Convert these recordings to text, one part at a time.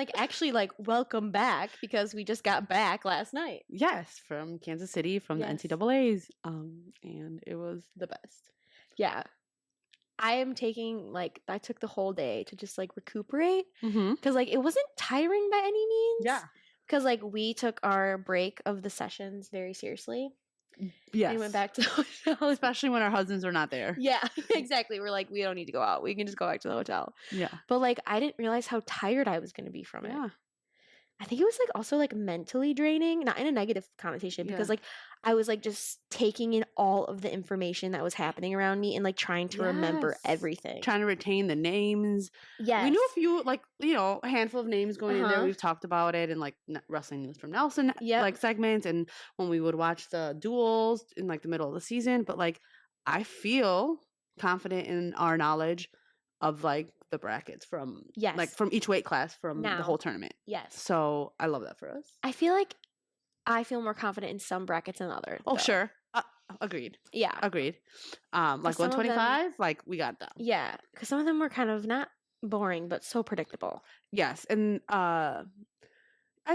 like, actually, like, welcome back because we just got back last night. Yes, from Kansas City, from the NCAAs. And it was the best. Yeah. I took the whole day to just, like, recuperate. Because, like, it wasn't tiring by any means. Yeah. Because, like, we took our break of the sessions very seriously. Yes. And went back to the hotel. Especially when our husbands were not there. Yeah, exactly. We're like, we don't need to go out. We can just go back to the hotel. Yeah. But, like, I didn't realize how tired I was going to be from it. I think it was, like, also, like, mentally draining. Not in a negative connotation. Because, like, I was, like, just taking in all of the information that was happening around me and, like, trying to remember everything. Trying to retain the names. Yes. We knew a few, like, you know, a handful of names going in there. We've talked about it and, like, wrestling news from Nelson, like, segments. And when we would watch the duels in, like, the middle of the season. But, like, I feel confident in our knowledge of, like, the brackets from, like, from each weight class from the whole tournament. Yes. So I love that for us. I feel like I feel more confident in some brackets than others. Oh, sure. Agreed. Yeah. Agreed. Like 125, like, we got them. Yeah. Because some of them were kind of not boring, but so predictable. Yes. And I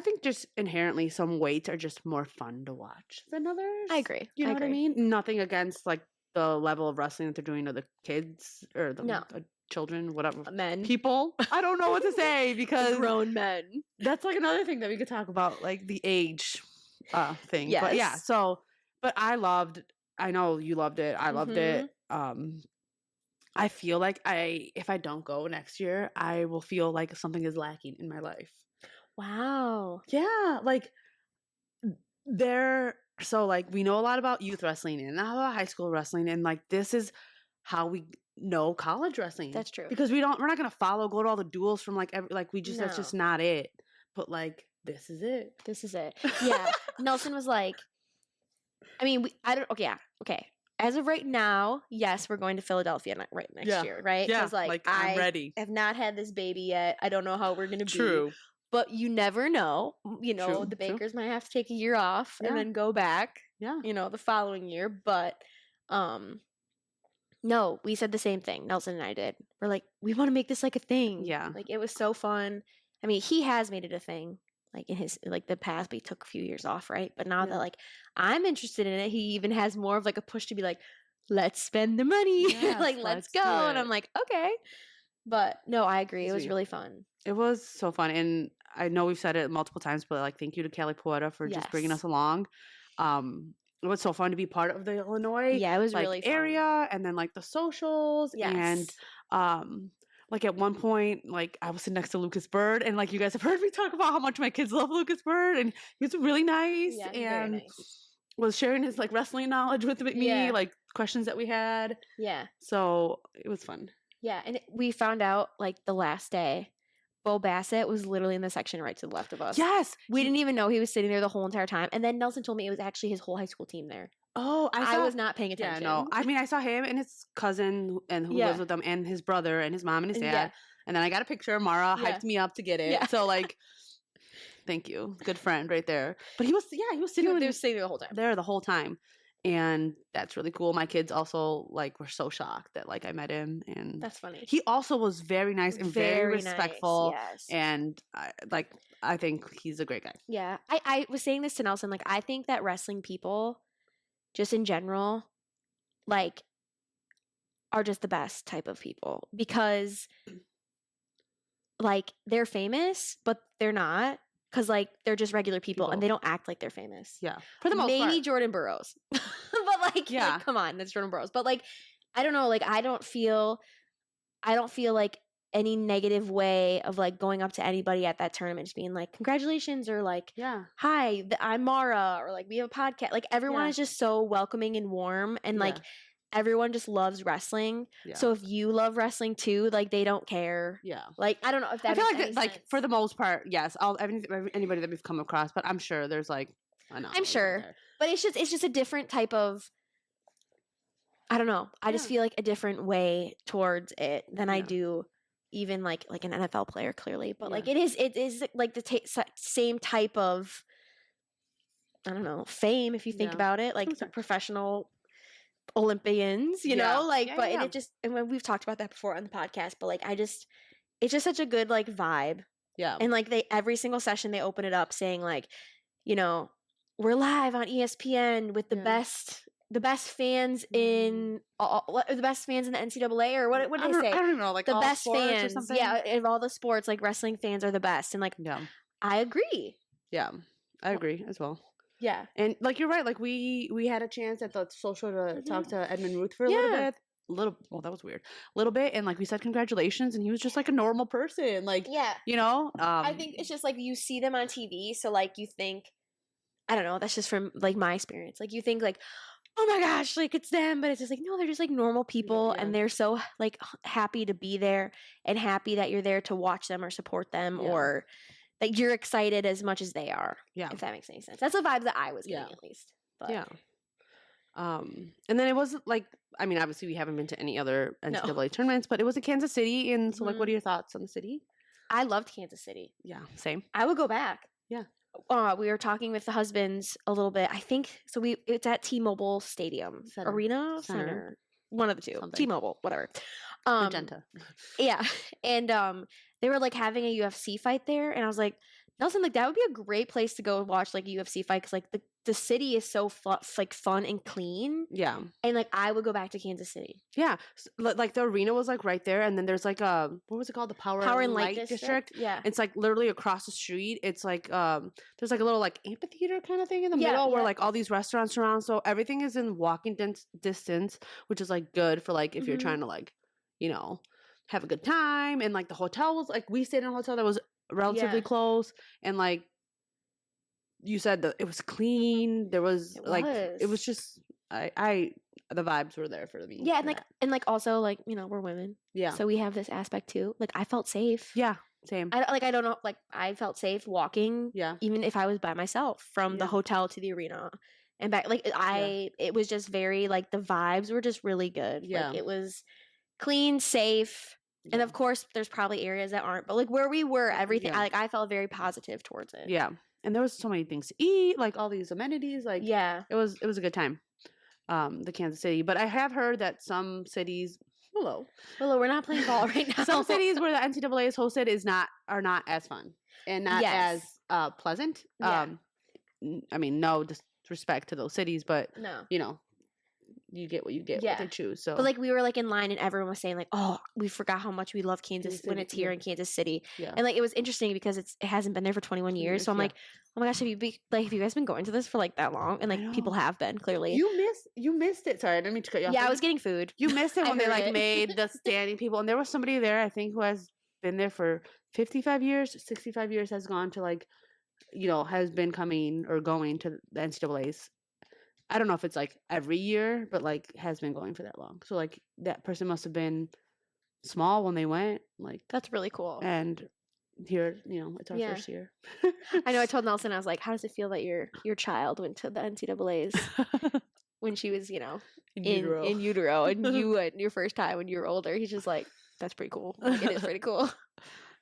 think just inherently some weights are just more fun to watch than others. I agree. You know what I mean? Nothing against, like, the level of wrestling that they're doing to the kids or the children, whatever. Men. People. I don't know what to say because grown men. That's, like, another thing that we could talk about, like, the age thing. Yes. But yeah, so, but I know you loved it. I loved it. I feel like if I don't go next year, I will feel like something is lacking in my life. Wow. Yeah. Like, so, like, we know a lot about youth wrestling and not about high school wrestling. And, like, this is how we know college wrestling. That's true. Because we're not going to go to all the duels from, like, that's just not it. But, like, this is it. This is it. Yeah. Nelson was like, I mean, okay. As of right now, yes, we're going to Philadelphia next year, right? Yeah, because, like, I'm ready. I have not had this baby yet. I don't know how we're going to be. True. But you never know. You know, the Bakers might have to take a year off and then go back, the following year. But, no, we said the same thing. Nelson and I did. We're like, we want to make this, like, a thing. Yeah. Like, it was so fun. I mean, he has made it a thing. Like, in his, like, the past, but he took a few years off, right? But now that, like, I'm interested in it, he even has more of, like, a push to be like, let's spend the money. Yes, like, let's go. And I'm like, okay. But, no, I agree. It was really fun. It was so fun. And I know we've said it multiple times, but, like, thank you to Kelly Poeta for just bringing us along. It was so fun to be part of the Illinois it was really fun. area. And then, like, the socials. Yes. And, like, at one point, like, I was sitting next to Lucas Bird, and, like, you guys have heard me talk about how much my kids love Lucas Bird, and he was really nice, and was sharing his, like, wrestling knowledge with me, like, questions that we had. Yeah. So it was fun. Yeah, and we found out, like, the last day, Bo Bassett was literally in the section right to the left of us. Yes! We didn't even know he was sitting there the whole entire time, and then Nelson told me it was actually his whole high school team there. Oh, I was not paying attention. Yeah, no. I mean, I saw him and his cousin and who lives with them and his brother and his mom and his dad. Yeah. And then I got a picture. Mara hyped me up to get it. Yeah. So, like, thank you. Good friend right there. But he was sitting there. They were sitting there the whole time. There the whole time. And that's really cool. My kids also, like, were so shocked that, like, I met him. And that's funny. He also was very nice and very respectful. Nice. Yes. And, I think he's a great guy. Yeah. I was saying this to Nelson. Like, I think that wrestling people, just in general, like, are just the best type of people because, like, they're famous, but they're not because, like, they're just regular people and they don't act like they're famous. Yeah. For the most part. Maybe Jordan Burroughs. But, like, come on, that's Jordan Burroughs. But, like, I don't know. Like, I don't feel like any negative way of, like, going up to anybody at that tournament just being like, congratulations, or like, hi, I'm Mara, or like, we have a podcast. Like, everyone is just so welcoming and warm, and like, everyone just loves wrestling. So if you love wrestling too, like, they don't care. Like, I don't know if that I feel like like, for the most part, yes, anybody that we've come across, but I'm sure there's, like, I'm sure, but it's just a different type of, I don't know. I just feel like a different way towards it than I do even like an NFL player, clearly. But like, it is like the same type of, I don't know, fame, if you think about it, like professional Olympians, you know, like, but it just, and when we've talked about that before on the podcast, but like, it's just such a good, like, vibe. Yeah. And like every single session they open it up saying like, you know, we're live on ESPN with the best fans in the best fans in the NCAA, or what did they say? I don't even know, like the all best sports fans, or something. yeah, of all the sports, like wrestling fans are the best, and like I agree. Yeah, I agree as well. Yeah, and like you're right. Like we had a chance at the social to talk to Edmund Ruth for a little bit. Well, that was weird. A little bit, and like we said, congratulations, and he was just like a normal person. Like you know, I think it's just like you see them on TV, so like you think. I don't know. That's just from like my experience. Like you think like, oh my gosh, like it's them, but it's just like no, they're just like normal people, and they're so like happy to be there and happy that you're there to watch them or support them, or that you're excited as much as they are. Yeah, if that makes any sense. That's the vibe that I was getting at least. But. Yeah. And then it was like, I mean, obviously we haven't been to any other NCAA tournaments, but it was in Kansas City, and so like, what are your thoughts on the city? I loved Kansas City. Yeah, same. I would go back. Yeah. We were talking with the husbands a little bit. I think so. It's at T-Mobile Stadium, Arena Center, one of the two. Something. T-Mobile, whatever. Magenta. Yeah, and they were like having a UFC fight there, and I was like, Nelson, like that would be a great place to go watch like a UFC fight because like the city is so fun and clean. Yeah, and like I would go back to Kansas City. Yeah, like the arena was like right there, and then there's like what was it called? The Power and Light District. Yeah, it's like literally across the street. It's like there's like a little like amphitheater kind of thing in the middle where like all these restaurants around. So everything is in walking distance, which is like good for like if you're trying to like have a good time. And like the hotel was like we stayed in a hotel that was relatively close, and like you said that it was clean. There was it was just I the vibes were there for me. Yeah, and like also like we're women. Yeah, so we have this aspect too. Like I felt safe. Yeah, same. I don't know. Like I felt safe walking. Yeah, even if I was by myself from the hotel to the arena and back. Like it was just very like the vibes were just really good. Yeah, like it was clean, safe. And of course, there's probably areas that aren't, but like where we were, everything, I felt very positive towards it. Yeah, and there was so many things to eat, like all these amenities. Like it was a good time. The Kansas City, but I have heard that some cities. Hello, we're not playing ball right now. Some cities where the NCAA is hosted are not as fun and not as pleasant. Yeah. I mean, no disrespect to those cities, but you get what you get, what they choose. So, but like we were like in line, and everyone was saying like, "Oh, we forgot how much we love Kansas when it's here in Kansas City." Yeah. And like it was interesting because it hasn't been there for 21 years. So I'm like, "Oh my gosh, have you guys been going to this for like that long?" And like people have been clearly. You missed it. Sorry, I didn't mean to cut you off. Yeah, I was getting food. You missed it when they like made the standing people, and there was somebody there I think who has been there for 55 years, 65 years, has gone to like, has been coming or going to the NCAA's. I don't know if it's like every year, but like has been going for that long. So like that person must have been small when they went. Like that's really cool. And here, it's our first year. I know. I told Nelson, I was like, "How does it feel that your child went to the NCAA's when she was, in utero, and you went your first time when you were older?" He's just like, "That's pretty cool. Like, it is pretty cool."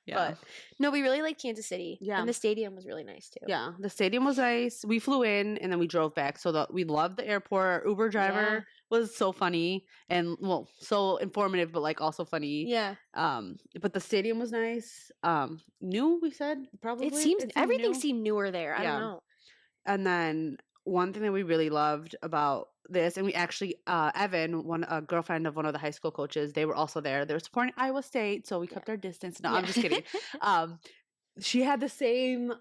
Yeah. But no, we really liked Kansas City. Yeah. And the stadium was really nice too. Yeah. The stadium was nice. We flew in and then we drove back. So we loved the airport. Our Uber driver was so funny and so informative, but like also funny. Yeah. But the stadium was nice. New, we said probably. It seems everything seemed newer there. I don't know. And then one thing that we really loved about this, and we actually Evan, a girlfriend of one of the high school coaches, they were also there. They were supporting Iowa State, so we kept our distance. No, I'm just kidding. She had the same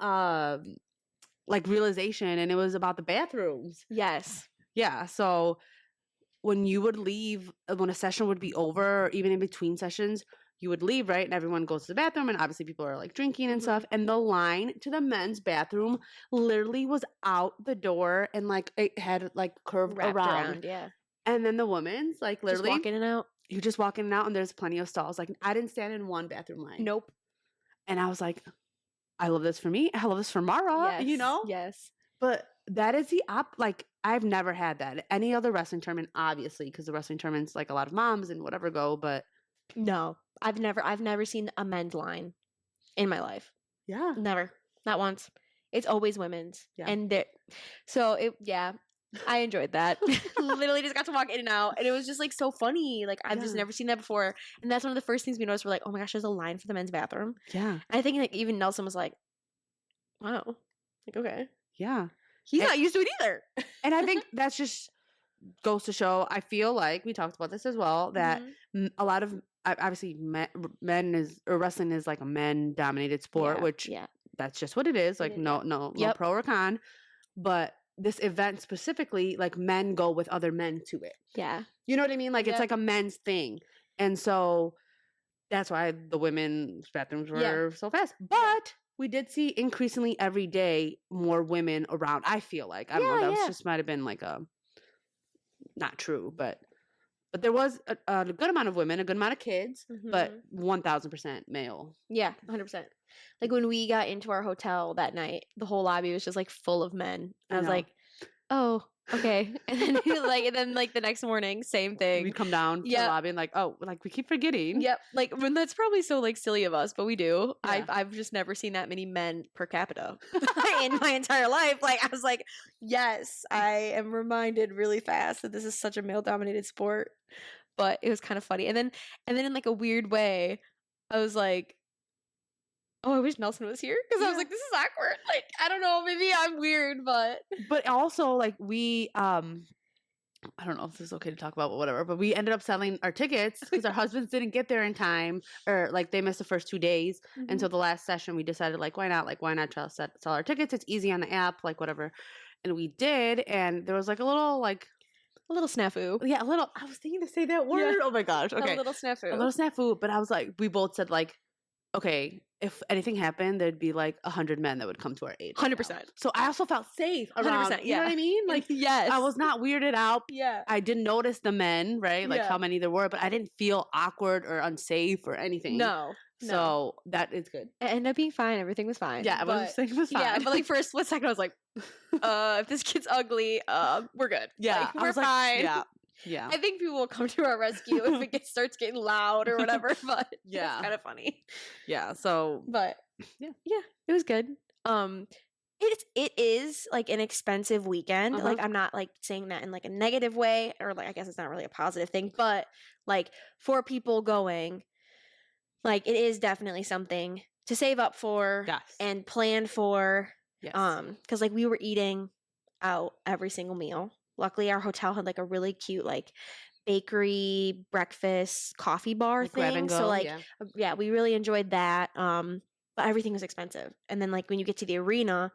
like realization, and it was about the bathrooms. Yes. Yeah. So when you would leave, when a session would be over, or even in between sessions, you would leave, right? And everyone goes to the bathroom, and obviously people are like drinking and stuff. And the line to the men's bathroom literally was out the door, and like it had like curved around. Yeah. And then the women's like literally just walk in and out. You just walk in and out, and there's plenty of stalls. Like I didn't stand in one bathroom line. Nope. And I was like, I love this for me. I love this for Mara. Yes. Yes. But that is like I've never had that at any other wrestling tournament, obviously, because the wrestling tournaments like a lot of moms and whatever go, but. No, I've never seen a men's line in my life. Yeah. Never. Not once. It's always women's. Yeah. And I enjoyed that. Literally just got to walk in and out. And it was just like so funny. Like I've just never seen that before. And that's one of the first things we noticed. We're like, oh my gosh, there's a line for the men's bathroom. Yeah. And I think like even Nelson was like, wow. Like, okay. Yeah. He's not used to it either. And I think that's just goes to show, I feel like we talked about this as well, that a lot of obviously wrestling is like a men dominated sport, which that's just what it is. Like no pro or con, but this event specifically, like men go with other men to it. Yeah. You know what I mean? Like it's like a men's thing. And so that's why the women's bathrooms were so fast. But we did see increasingly every day more women around. I feel like, I don't know, that was just might have been like a not true, but there was a good amount of women, a good amount of kids, but 1000% male. Yeah, 100%. Like when we got into our hotel that night, the whole lobby was just like full of men. I was like, oh, okay. And then the next morning, same thing. We'd come down to the lobby and like, oh, like we keep forgetting. Yep. Like when that's probably so like silly of us, but we do. Yeah. I've just never seen that many men per capita in my entire life. Like I was like, yes, I am reminded really fast that this is such a male dominated sport. But it was kind of funny. And then in like a weird way, I was like, oh, I wish Nelson was here because I was like, this is awkward. Like, I don't know, maybe I'm weird, but also like we, I don't know if this is okay to talk about, but whatever. But we ended up selling our tickets because our husbands didn't get there in time, or like they missed the first 2 days. And so the last session, we decided like, why not? Like, why not try to sell our tickets? It's easy on the app, like whatever. And we did, and there was like a little snafu. Yeah, a little. I was thinking to say that word. Yeah. Oh my gosh. Okay, a little snafu. A little snafu. But I was like, we both said like, okay, if anything happened, there'd be like 100 men that would come to our aid. 100%. So I also felt safe around. 100%, you know what I mean? Like, yes, I was not weirded out. Yeah, I didn't notice the men, right? Like how many there were, but I didn't feel awkward or unsafe or anything. No. So that is good. It ended up being fine. Everything was fine. Yeah, everything was fine. Yeah, but like for a split second, I was like, if this kid's ugly, we're good. Yeah, like, we're fine. Like, yeah. I think people will come to our rescue if it starts getting loud or whatever, but it's kind of funny. Yeah, so but yeah, it was good. It is like an expensive weekend. Like I'm not like saying that in like a negative way, or like I guess it's not really a positive thing, but like for people going, like it is definitely something to save up for and plan for. Yes. Because like we were eating out every single meal. Luckily, our hotel had like a really cute like bakery breakfast coffee bar like thing. So like we really enjoyed that. But everything was expensive. And then like when you get to the arena,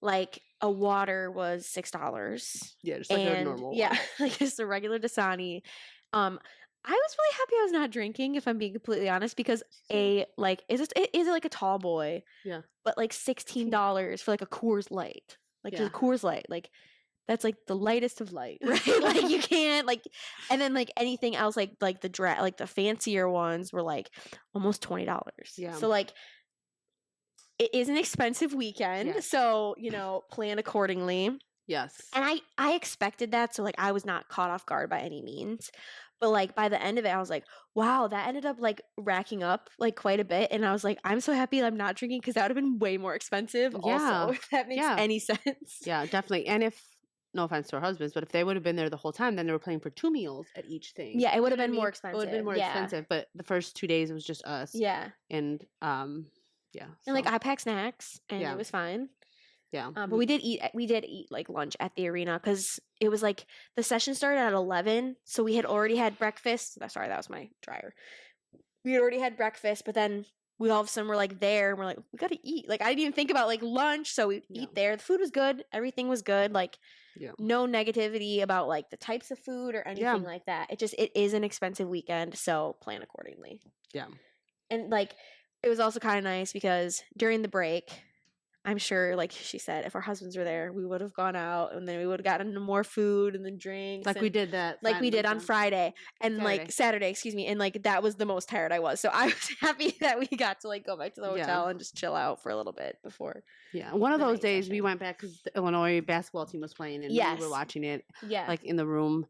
like a water was $6. Yeah, just like a normal. Yeah, like just a regular Dasani. I was really happy I was not drinking, if I'm being completely honest, because it is like a tall boy. Yeah. But like $16 for like a Coors Light. Like just a Coors Light. Like that's like the lightest of light, right? Like you can't like, and then like anything else, like the fancier ones were like almost $20. Yeah. So like it is an expensive weekend, so plan accordingly. Yes. And I expected that, so like I was not caught off guard by any means. But like by the end of it, I was like, wow, that ended up like racking up like quite a bit. And I was like, I'm so happy I'm not drinking because that would have been way more expensive. Yeah. Also, if that makes any sense. Yeah, definitely. And if, no offense to our husbands, but if they would have been there the whole time, then they were paying for 2 meals at each thing. Yeah, it would have been more expensive. It would have been more expensive. But the first 2 days it was just us. Yeah. And and like I packed snacks and it was fine. Yeah. But we did eat like lunch at the arena because it was like the session started at 11. So we had already had breakfast. Sorry, that was my dryer. We had already had breakfast, but then we all of a sudden were like there and we're like, we got to eat. Like I didn't even think about like lunch. So we eat there. The food was good. Everything was good. Like no negativity about like the types of food or anything like that. It is an expensive weekend. So plan accordingly. Yeah. And like, it was also kind of nice because during the break, I'm sure, like she said, if our husbands were there, we would have gone out and then we would have gotten more food and then drinks. Like we did that. Like we did on Friday and like Saturday, excuse me. And like that was the most tired I was. So I was happy that we got to like go back to the hotel and just chill out for a little bit before. Yeah. One of those days we went back because the Illinois basketball team was playing and we were watching it like in the room.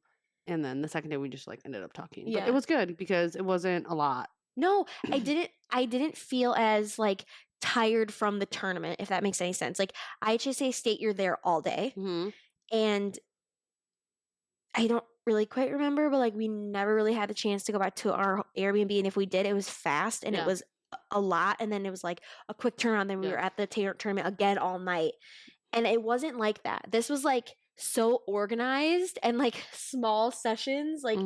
And then the second day we just like ended up talking. But it was good because it wasn't a lot. No, I didn't feel as like tired from the tournament, if that makes any sense. Like IHSA State, you're there all day, and I don't really quite remember, but like we never really had the chance to go back to our Airbnb, and if we did, it was fast and it was a lot, and then it was like a quick turnaround. Then we were at the tournament again all night, and it wasn't like that. This was like so organized and like small sessions, like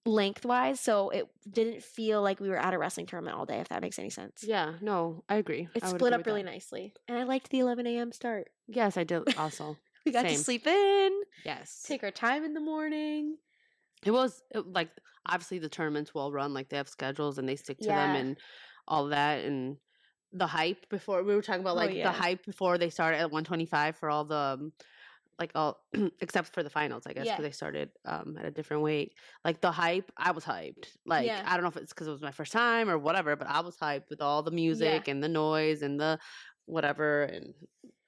lengthwise, so it didn't feel like we were at a wrestling tournament all day, if that makes any sense. Yeah, no, I agree. It split up really nicely, and I liked the 11 a.m. start. Yes, I did also. We got to sleep in. Yes. Take our time in the morning. It was like, obviously the tournament's well run, like they have schedules and they stick to them and all that, and the hype before, we were talking about like the hype before they started at 125 for all the like all except for the finals, I guess, because they started at a different weight. Like the hype, I was hyped. Like I don't know if it's because it was my first time or whatever, but I was hyped with all the music and the noise and the whatever, and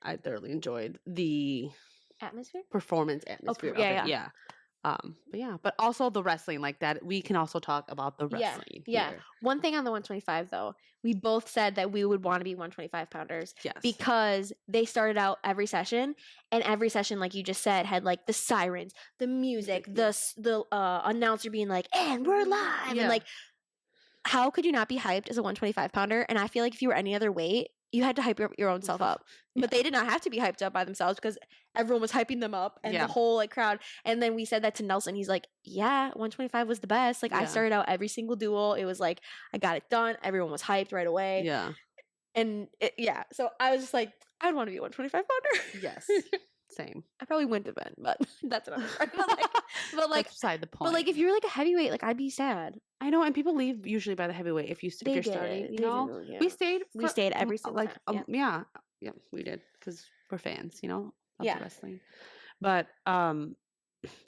I thoroughly enjoyed the performance atmosphere. But also the wrestling, like that. We can also talk about the wrestling. Yeah. One thing on the 125 though, we both said that we would want to be 125 pounders. Yes. Because they started out every session, and every session, like you just said, had like the sirens, the music, the announcer being like, "And we're live," and like, how could you not be hyped as a 125 pounder? And I feel like if you were any other weight, you had to hype your own self up. But they did not have to be hyped up by themselves because everyone was hyping them up and the whole like crowd. And then we said that to Nelson. He's like, yeah, 125 was the best. Like I started out every single duel. It was like, I got it done. Everyone was hyped right away. Yeah. And so I was just like, I'd want to be a 125 pounder. Yes. Same. I probably wouldn't have been, but that's another story. But like, that's beside the point. But like, if you were like a heavyweight, like I'd be sad. I know, and people leave usually by the heavyweight if you're starting. You know, we stayed every single time. Yeah, we did because we're fans. You know, of the wrestling. But the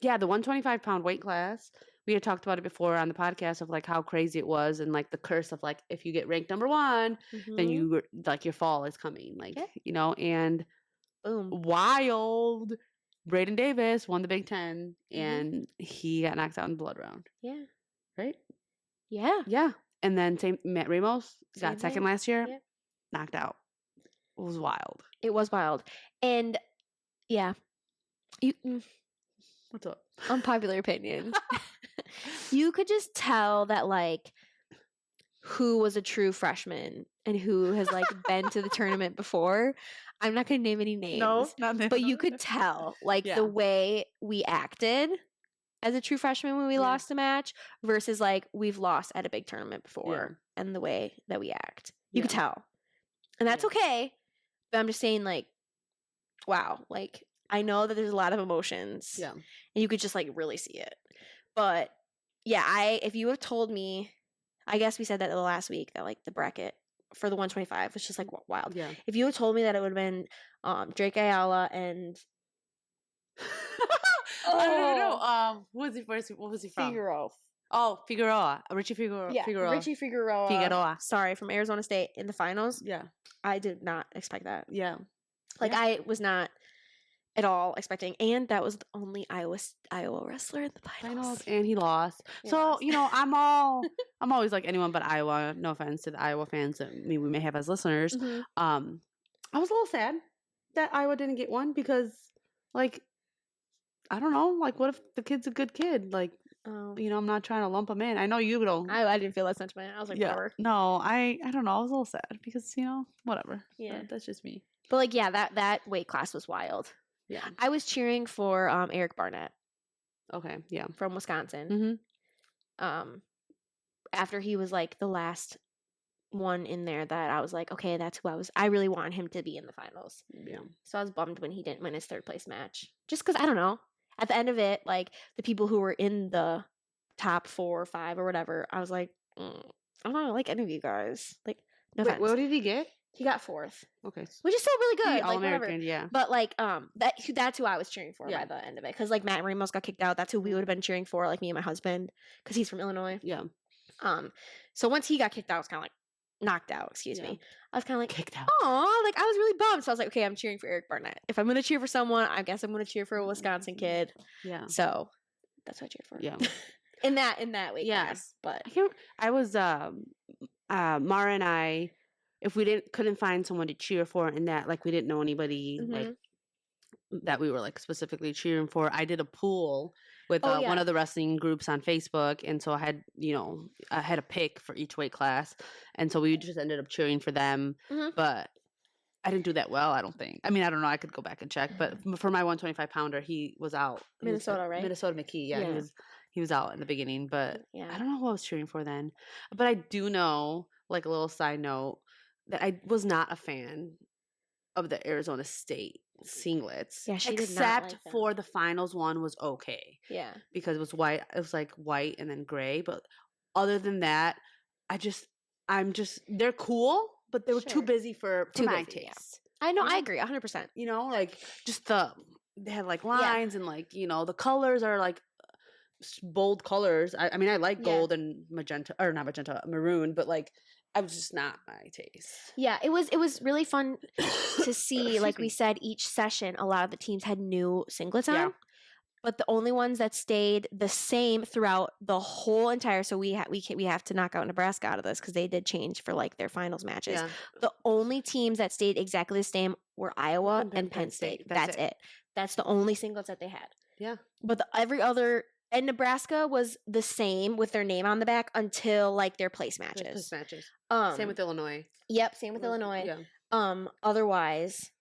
125-pound weight class, we had talked about it before on the podcast of like how crazy it was, and like the curse of like if you get ranked number 1, then you like your fall is coming, like you know, and boom, wild. Braden Davis won the Big Ten, and he got knocked out in the blood round. Yeah. Right? Yeah. Yeah. And then Matt Ramos got second last year, knocked out. It was wild. It was wild. And what's up? Unpopular opinion. You could just tell that like who was a true freshman and who has like been to the tournament before. I'm not going to name any names. No, not names. But you could tell like the way we acted as a true freshman when we lost a match versus like we've lost at a big tournament before and the way that we act. You could tell. And that's okay. But I'm just saying like, wow, like I know that there's a lot of emotions. Yeah. And you could just like really see it. But yeah, if you have told me, I guess we said that the last week that like the bracket for the 125 was just like wild. Yeah. If you had told me that it would have been Drake Ayala and I don't even know. What was he from? Figueroa. Oh, Figueroa. Richie Figueroa. Yeah, Richie Figueroa. Figueroa. Sorry, from Arizona State in the finals. Yeah. I did not expect that. Yeah. Like I was not at all expecting, and that was the only Iowa wrestler in the finals. And he lost. You know, I'm always like anyone but Iowa. No offense to the Iowa fans that we may have as listeners. I was a little sad that Iowa didn't get one because, like, I don't know, like, what if the kid's a good kid? Like, you know, I'm not trying to lump him in. I know you don't. I didn't feel that sentiment. I was like, whatever. No, I don't know. I was a little sad because, you know, whatever. Yeah, that's just me. But like, yeah, that weight class was wild. Yeah, I was cheering for Eric Barnett. Okay, yeah, from Wisconsin. After he was like the last one in there, that I was like, okay, that's who I really want him to be in the finals. Yeah. So I was bummed when he didn't win his third place match, just because I don't know. At the end of it, like the people who were in the top 4 or 5 or whatever, I was like, I don't like any of you guys. Like, no offense. What did he get? He got 4th. Okay. Which is still really good. All American, yeah. But like that's who I was cheering for by the end of it. Because like Matt Ramos got kicked out. That's who we would have been cheering for, like me and my husband, because he's from Illinois. Yeah. So once he got kicked out, I was kinda like knocked out, excuse me. I was kinda like kicked out. Aw, like I was really bummed. So I was like, okay, I'm cheering for Eric Barnett. If I'm gonna cheer for someone, I guess I'm gonna cheer for a Wisconsin kid. Yeah. So that's what I cheered for. Yeah. in that way. Yes. But I was Mara and I, if we couldn't find someone to cheer for in that, like we didn't know anybody like that we were like specifically cheering for, I did a pool with one of the wrestling groups on Facebook. And so I had, I had a pick for each weight class. And so we just ended up cheering for them. But I didn't do that well, I don't think. I mean, I don't know. I could go back and check. But for my 125 pounder, he was out. Minnesota, right? Minnesota McKee. Yeah, he was out in the beginning. But I don't know who I was cheering for then. But I do know, like a little side note, that I was not a fan of the Arizona State singlets. Yeah, she except did not like for the finals one was okay. Yeah. Because it was white. It was like white and then gray. But other than that, they're cool, but they were too busy for my taste. Yeah. I know, I agree 100%. Like just they had like lines and like, the colors are like bold colors. I mean, I like gold and magenta, or not magenta, maroon, but like I was just not my taste. Yeah, it was really fun to see. Like we said, each session, a lot of the teams had new singlets on. But the only ones that stayed the same throughout the whole entire, so we have to knock out Nebraska out of this because they did change for like their finals matches. Yeah. The only teams that stayed exactly the same were Iowa and Penn State. That's it. That's the only singlets that they had. Yeah. But every other, and Nebraska was the same with their name on the back until like their place matches. Same with Illinois. Yep, same with Illinois. Yeah. Otherwise,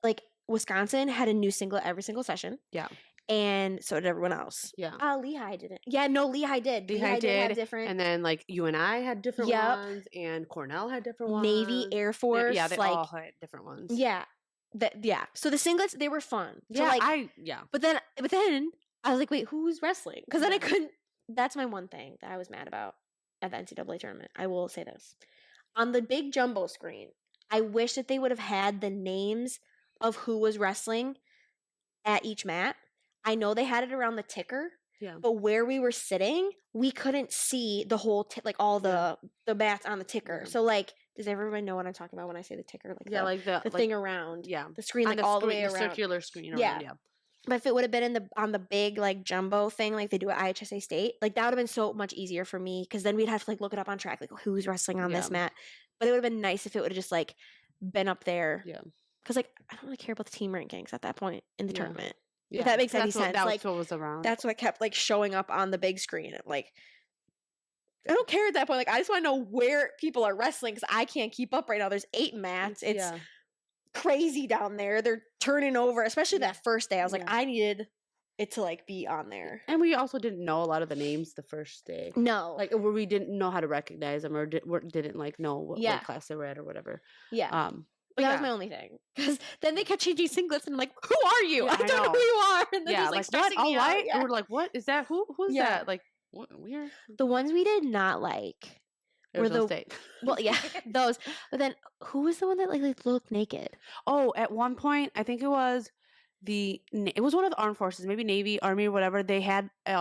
like Wisconsin had a new singlet every single session. Yeah. And so did everyone else. Yeah. Lehigh didn't. Yeah, no, Lehigh did. Lehigh did have different. And then like UNI had different ones, and Cornell had different ones. Navy, Air Force. Yeah, they all had different ones. Yeah. So the singlets, they were fun. So yeah. But then I was like, wait, who's wrestling? Because then I couldn't. That's my one thing that I was mad about at the NCAA tournament. I will say this. On the big jumbo screen, I wish that they would have had the names of who was wrestling at each mat. I know they had it around the ticker, but where we were sitting, we couldn't see the whole like all the mats on the ticker. So like, does everyone know what I'm talking about when I say the ticker? Like the thing around, the screen, like all the way around, the circular screen around. Yeah. But if it would have been on the big like jumbo thing, like they do at IHSA State, like that would have been so much easier for me because then we'd have to like look it up on track, like who's wrestling on this mat. But it would have been nice if it would have just like been up there. Yeah. Because like I don't really care about the team rankings at that point in the tournament. Yeah. If that makes any sense. That's what was around. That's what kept like showing up on the big screen. Like, I don't care at that point. Like, I just want to know where people are wrestling because I can't keep up right now. There's 8 mats. It's crazy down there. They're turning over, especially that first day. I was like, I needed it to like be on there. And we also didn't know a lot of the names the first day. No. Like, where we didn't know how to recognize them or didn't like know what class they were at or whatever. Yeah. But that was my only thing. Because then they kept changing singlets and I'm like, who are you? I don't know who you are. And then just like stressing me out. White? And we're like, what is that? Who's that? Like, what? Weird. The ones we did not like were the State. Well, yeah, those. But then who was the one that like looked naked? Oh, at one point, I think it was one of the armed forces, maybe Navy, Army, or whatever. They had it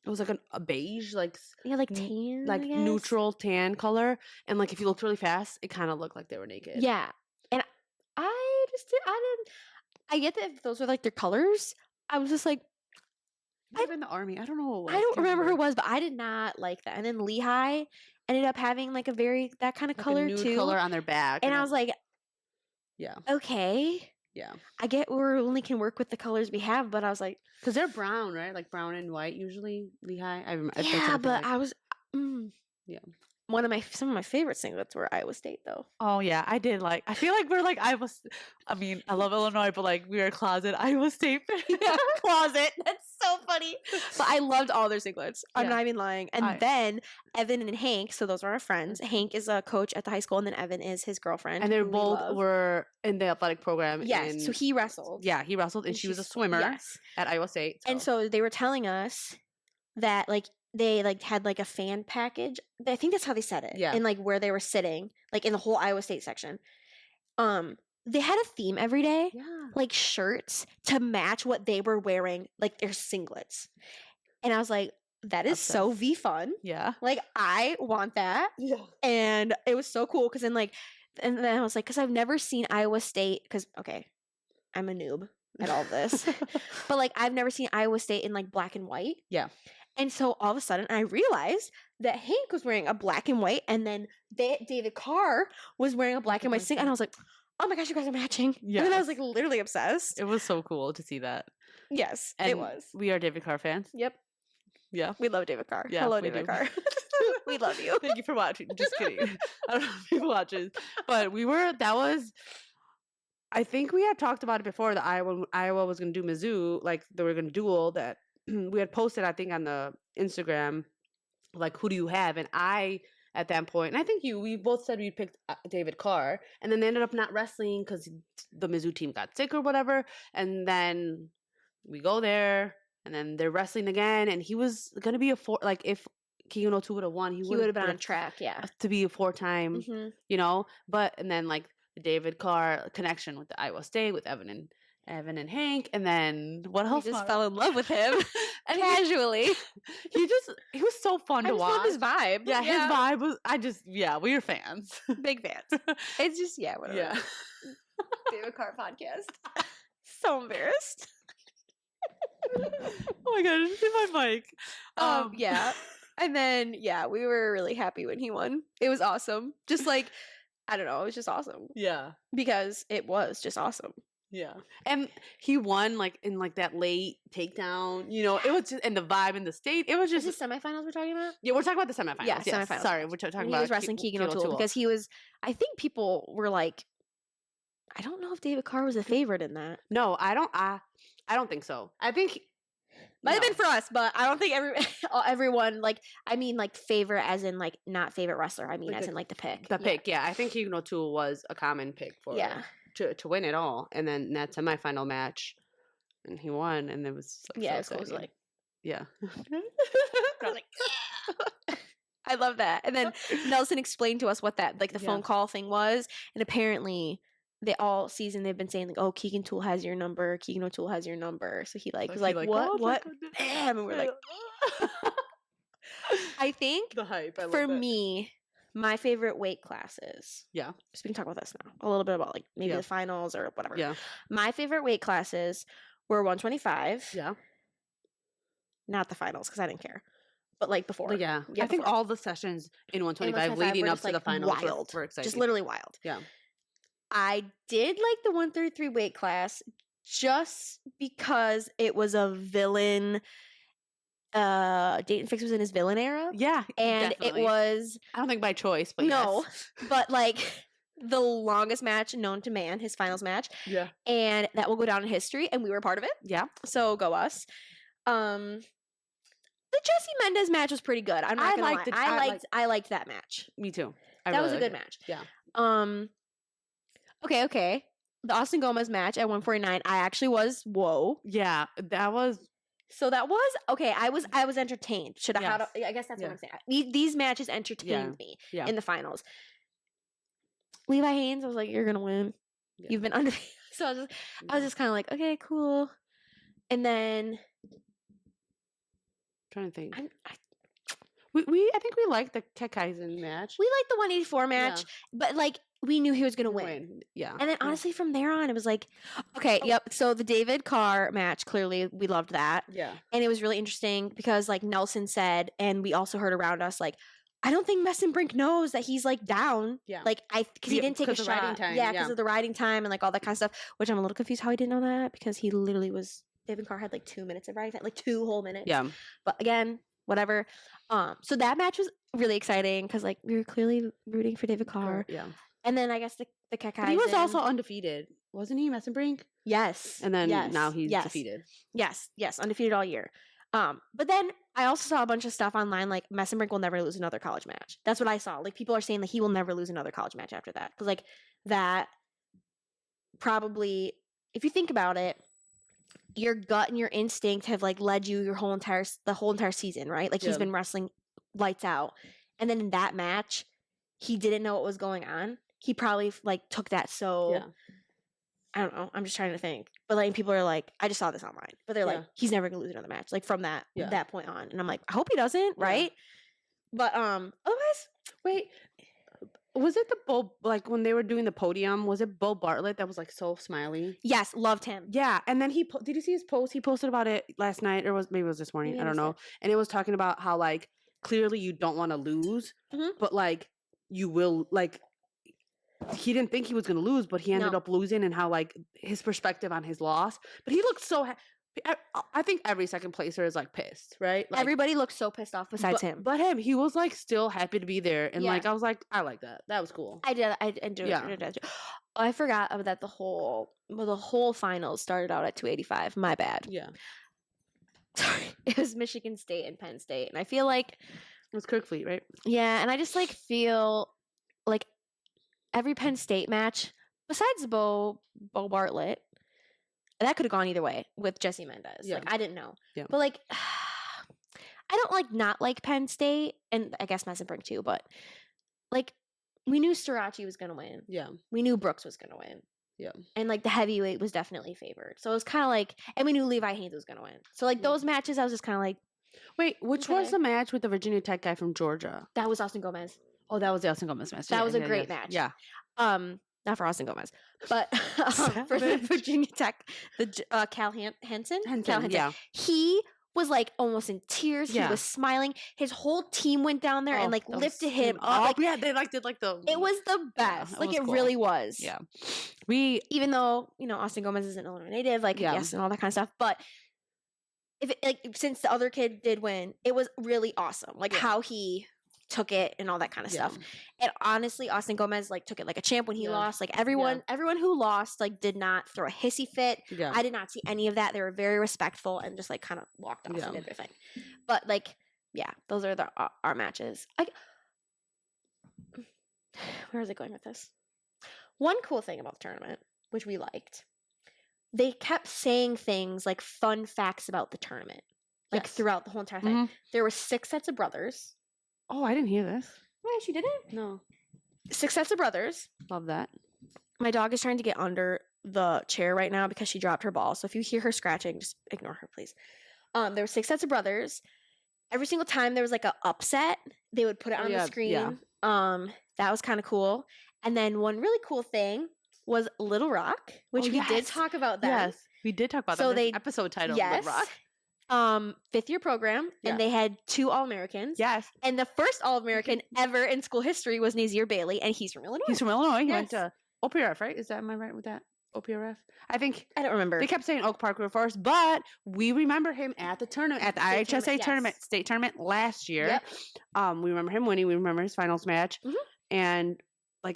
was like a beige, like tan, like neutral tan color, and like if you looked really fast, it kind of looked like they were naked. Yeah, and I didn't. I get that if those were like their colors. I was just like, I've been in the Army. I don't know. I don't remember who it was, but I did not like that. And then Lehigh ended up having like that kind of like color a nude too, color on their back, and I was like, yeah, okay. Yeah. I get we only can work with the colors we have, but I was like... Because they're brown, right? Like brown and white usually, Lehigh. Yeah, but I was... Yeah. Some of my favorite singlets were Iowa State, though. Oh, yeah. I did like... I feel like we're like Iowa... I mean, I love Illinois, but like we are closet Iowa State fans. Yeah, closet. That's so funny. But I loved all their singlets. I'm not even lying. And then Evan and Hank, so those are our friends. Hank is a coach at the high school, and then Evan is his girlfriend. And they both were in the athletic program. Yes, so he wrestled. Yeah, he wrestled, and she was a swimmer at Iowa State. So. And so they were telling us that like they like had like a fan package. I think that's how they said it. Yeah. And like where they were sitting, like in the whole Iowa State section. They had a theme every day. Yeah. Like shirts to match what they were wearing, like their singlets. And I was like, that is so V-fun. Yeah. Like I want that. Yeah. And it was so cool because then I was like, because I've never seen Iowa State, because okay, I'm a noob at all this. But like I've never seen Iowa State in like black and white. Yeah. And so all of a sudden I realized that Hank was wearing a black and white, and then David Carr was wearing a black and white singlet. And I was like, oh my gosh, you guys are matching. Yeah. And then I was like literally obsessed. It was so cool to see that. Yes, and it was. We are David Carr fans. Yep. Yeah. We love David Carr. Yeah, Hello, David Carr. We love you. Thank you for watching. Just kidding. I don't know if people watches, but I think we had talked about it before that Iowa was going to do Mizzou, like they were going to duel that we had posted, I think, on the Instagram, like, who do you have? And I, at that point, and I think we both said we picked David Carr, and then they ended up not wrestling because the Mizzou team got sick or whatever. And then we go there, and then they're wrestling again, and he was going to be if Keegan O'Toole would have won, he would have been on track, to be a 4-time, and then like the David Carr connection with the Iowa State with Evan and Hank, and then what else? He just fell in love with him and casually. He was so fun to watch. His vibe. Yeah, his vibe was. We were fans, big fans. It's just whatever. Yeah. David Carr podcast. So embarrassed. Oh my god, I just hit my mic. Yeah. And then, we were really happy when he won. It was awesome. Just like, I don't know, it was just awesome. Yeah. Because it was just awesome. Yeah. And he won like in like that late takedown, it was just, and the vibe in the state, it was just. Is this semifinals we're talking about? Yeah, we're talking about the semifinals. Yeah, semifinals. Sorry, we're talking about. He was wrestling Keegan O'Toole because he was, I think people were like, I don't know if David Carr was a favorite in that. No, I don't think so. I think might have been for us, but I don't think everyone favorite as in like not favorite wrestler. I mean, like as in like the pick. The pick, yeah. I think Keegan O'Toole was a common pick for to win it all, and then that semifinal match, and he won, and it was so it was like yeah. I was like, I love that. And then Nelson explained to us what that the phone call thing was, and apparently. All season they've been saying like, oh, Keegan O'Toole has your number. Keegan O'Toole has your number. So he was like, what? Damn, and we're like, I think the hype. For me, my favorite weight classes. Yeah, so we can talk about this now. A little bit about like maybe the finals or whatever. Yeah, my favorite weight classes were 125. Yeah, not the finals because I didn't care. But like before. Yeah, I think all the sessions in 125 leading up to the finals were exciting. Just literally wild. Yeah. I did like the 133 weight class just because it was a villain. Dayton Fix was in his villain era. Yeah, and definitely. It was. I don't think by choice, but no, yes. But like the longest match known to man, his finals match. Yeah, and that will go down in history, and we were part of it. Yeah, so go us. The Jesse Mendez match was pretty good. I'm not gonna lie. I liked that match. Me too. That was a good match. Yeah. Okay. The Austin Gomez match at 149, I actually was Yeah, that was. So that was okay. I was entertained. I guess that's what I'm saying. These matches entertained me in the finals. Levi Haynes, I was like, you're gonna win. Yeah. You've been under. So I was just kind of like, okay, cool. And then trying to think. I think we liked the Kekaisen match. We liked the 184 match, but like we knew he was going to win. Yeah. And then honestly from there on it was like, okay, yep. So the David Carr match, clearly we loved that. Yeah. And it was really interesting because like Nelson said, and we also heard around us, like, I don't think Messenbrink knows that he's like down. Yeah. Like because he didn't take a shot. Yeah, because of the riding time and like all that kind of stuff, which I'm a little confused how he didn't know that because he literally was, David Carr had like 2 minutes of riding time, like 2 whole minutes. Yeah. But again, whatever. So that match was really exciting because like we were clearly rooting for David Carr. Yeah. And then I guess the Kekaisen. He was also undefeated, wasn't he, Messenbrink? Yes. And then now he's defeated. Yes, undefeated all year. But then I also saw a bunch of stuff online like Messenbrink will never lose another college match. That's what I saw. Like people are saying that he will never lose another college match after that because like that probably, if you think about it, your gut and your instinct have like led you the whole entire season, right? Like he's been wrestling lights out, and then in that match, he didn't know what was going on. He probably like took that so. I don't know. I'm just trying to think, but like people are like, I just saw this online, but they're like, he's never gonna lose another match. Like from that point on, and I'm like, I hope he doesn't, right? But otherwise, wait. Was it the Bo, like when they were doing the podium, was it Bo Bartlett that was like so smiley? Yes, loved him. Yeah, and then did you see his post? He posted about it last night, or maybe it was this morning. I don't know. And it was talking about how like clearly you don't want to lose, but like you will. Like he didn't think he was going to lose, but he ended up losing, and how like his perspective on his loss. But he looked so I think every second placer is like pissed, right? Like, everybody looks so pissed off besides him. But him, he was like still happy to be there, and like I was like, I like that. That was cool. I did. I do. Yeah. I forgot that the whole finals started out at 285. My bad. Yeah. Sorry, it was Michigan State and Penn State, and I feel like it was Kirkfleet, right? Yeah, and I just like feel like every Penn State match, besides Bo Bartlett, that could have gone either way with Jesse Mendez. Yeah. Like I didn't know, but like I don't not like Penn State, and I guess Messenbrink too, but like we knew Starachi was gonna win. Yeah, we knew Brooks was gonna win. Yeah, and like the heavyweight was definitely favored, so it was kind of like, and we knew Levi Haynes was gonna win. So like those matches, I was just kind of like, wait, which was the match with the Virginia Tech guy from Georgia? That was Austin Gomez. Oh, that was the Austin Gomez match. That was a great match. Yeah. Not for Austin Gomez, but for the Virginia Tech, the Cal Hansen. Yeah. He was like almost in tears. Yeah. He was smiling. His whole team went down there and like lifted him up. Like, yeah, they like did like the. It was the best. Yeah, it really was. Yeah. Even though Austin Gomez is an Illinois native, like yes, and all that kind of stuff, but if it, since the other kid did win, it was really awesome. Like how he took it and all that kind of stuff. And honestly, Austin Gomez took it like a champ when he lost. Like everyone who lost did not throw a hissy fit. Yeah. I did not see any of that. They were very respectful and just kind of walked off and did their thing. But those are our matches. Where is it going with this? One cool thing about the tournament, which we liked, they kept saying things like fun facts about the tournament, throughout the whole entire thing. Mm-hmm. There were 6 sets of brothers. Oh, I didn't hear this. Wait, you didn't? No. 6 sets of brothers. Love that. My dog is trying to get under the chair right now because she dropped her ball. So if you hear her scratching, just ignore her, please. There were 6 sets of brothers. Every single time there was an upset, they would put it on the screen. Yeah. That was kind of cool. And then one really cool thing was Little Rock, which we did talk about that. Yes, we did talk about that. So they episode title Little Rock. 5th year program, and they had 2 All-Americans. Yes. And the first All-American ever in school history was Nazir Bailey, and he's from Illinois. He's from Illinois. He went to OPRF, right? Am I right with that? OPRF? I don't remember. They kept saying Oak Park River Forest, but we remember him at the tournament, at the IHSA tournament, state tournament last year. Yep. We remember him winning. We remember his finals match. Mm-hmm. And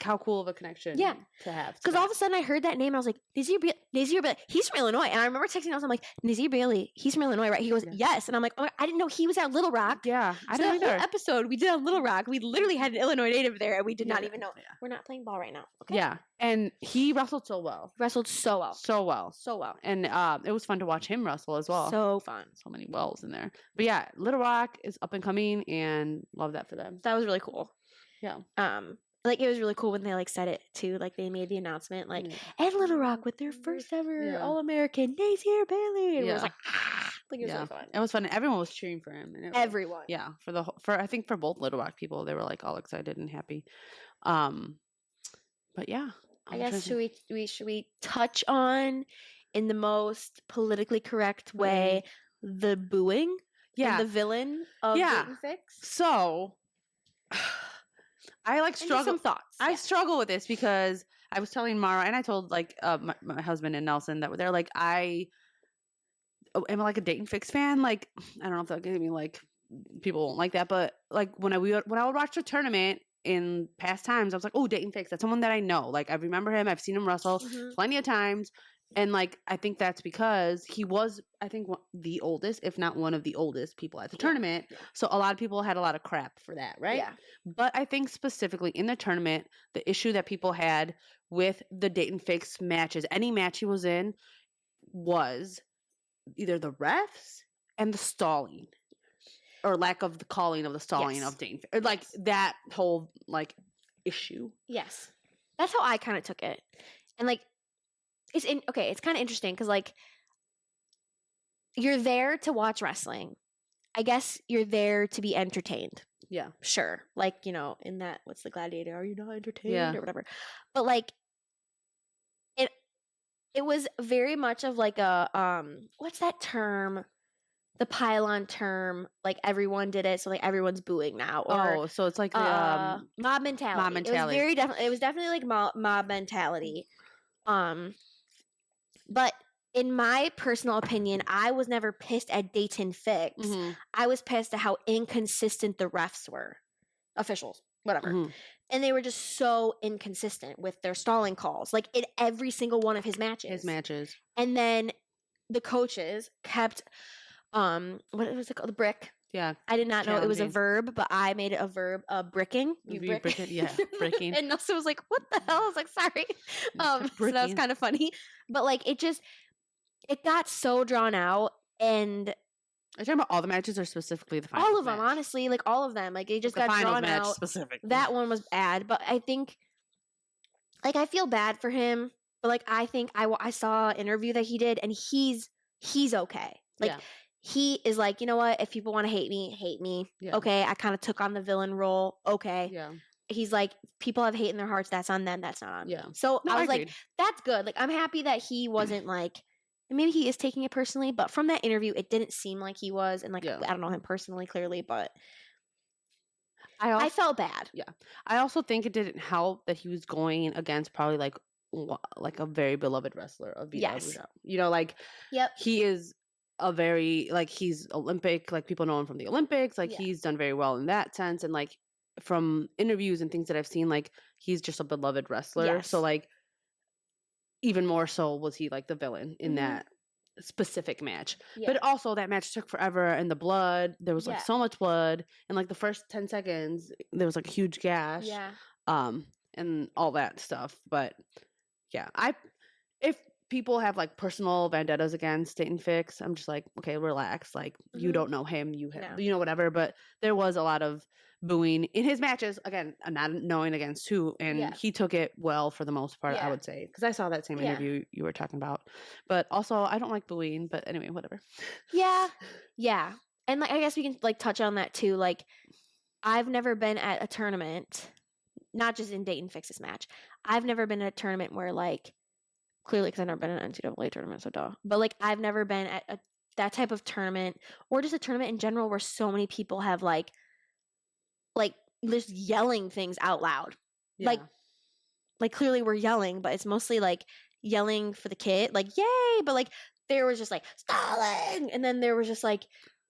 how cool of a connection to have. Because all of a sudden I heard that name and I was like, Nazir Bailey, he's from Illinois. And I remember texting else, I'm like, Nazir Bailey, he's from Illinois, right? He goes, yes. And I'm like, oh, I didn't know he was at Little Rock. Yeah, I didn't either. Whole episode we did on Little Rock, we literally had an Illinois native there and we did not even know. Yeah. We're not playing ball right now. Okay? Yeah. And he wrestled so well. So well. And it was fun to watch him wrestle as well. So fun. So many wells in there. But yeah, Little Rock is up and coming and love that for them. That was really cool. Yeah. It was really cool when they said it too. They made the announcement and Little Rock with their first ever All-American Nazir Bailey. And it was it was really fun. It was fun. Everyone was cheering for him. And everyone. Yeah. I think for both Little Rock people, they were all excited and happy. But yeah. I guess should we touch on, in the most politically correct way, the booing? Yeah. And the villain of Dayton Fix? So I struggle. Some thoughts. I struggle with this because I was telling Mara, and I told my husband and Nelson that they're I am a Dayton Fix fan. I don't know if that gave me people won't like that, but when I would watch the tournament in past times, I was like, oh, Dayton Fix, that's someone that I know. I remember him. I've seen him wrestle plenty of times. And I think that's because he was, I think, the oldest, if not one of the oldest people at the tournament. Yeah. So a lot of people had a lot of crap for that, right? Yeah. But I think specifically in the tournament, the issue that people had with the Dayton Fix matches, any match he was in, was either the refs and the stalling, or lack of the calling of the stalling of Dayton Fix, or that whole issue. Yes, that's how I kind of took it, and it's kind of interesting because you're there to watch wrestling. I guess you're there to be entertained. Yeah. Sure. In that, what's the Gladiator? Are you not entertained or whatever? But it was very much of a what's that term? The pylon term, everyone did it, so everyone's booing now. Or, so it's the mob mentality. Mob mentality. It was definitely mob mentality. But in my personal opinion, I was never pissed at Dayton Fix. I was pissed at how inconsistent the refs were. Officials, whatever. And they were just so inconsistent with their stalling calls, like in every single one of his matches. And then the coaches kept, what was it called? The brick. Yeah. I did not know it was a verb, but I made it a verb, bricking. You brick it? Yeah, bricking. And Nelson was like, what the hell? I was like, sorry. So that was kind of funny. But like, it got so drawn out, and... Are you talking about all the matches or specifically the finals? All of them, honestly. Like, all of them. Like, they just got drawn out. Specifically. That one was bad, but I think... Like, I feel bad for him, but like, I think I saw an interview that he did, and he's okay. Like, he is like, you know what? If people want to hate me, hate me. Yeah. Okay, I kind of took on the villain role. Okay. Yeah. He's like, people have hate in their hearts. That's on them. That's not on me. Yeah. So I was like, that's good. Like, I'm happy that he wasn't like... Maybe he is taking it personally, but from that interview, it didn't seem like he was. And like, I don't know him personally, clearly, but I felt bad. Yeah. I also think it didn't help that he was going against probably like a very beloved wrestler of BWF. You know, like, he is a very, like, he's Olympic, like, people know him from the Olympics. Like, he's done very well in that sense. And like, from interviews and things that I've seen, like, he's just a beloved wrestler. Yes. So like, even more so was he like the villain in that specific match. Yeah. But also that match took forever, and the blood, there was like so much blood, and like the first 10 seconds there was like a huge gash. Yeah. And all that stuff. But yeah, if people have like personal vendettas against Dayton Fix, I'm just like, okay, relax. Like, you don't know him, you have, you know, whatever. But there was a lot of booing in his matches, again, not knowing against who, and he took it well for the most part, I would say, because I saw that same interview you were talking about. But also, I don't like booing, but anyway, whatever. Yeah. And like, I guess we can like touch on that too. Like, I've never been at a tournament, not just in Dayton Fix's match. I've never been at a tournament where like, clearly because I've never been in an NCAA tournament, so duh. But like, I've never been at that type of tournament, or just a tournament in general where so many people have like just yelling things out loud. Like clearly we're yelling, but it's mostly like yelling for the kid, like yay, but like there was just like stalling, and then there was just like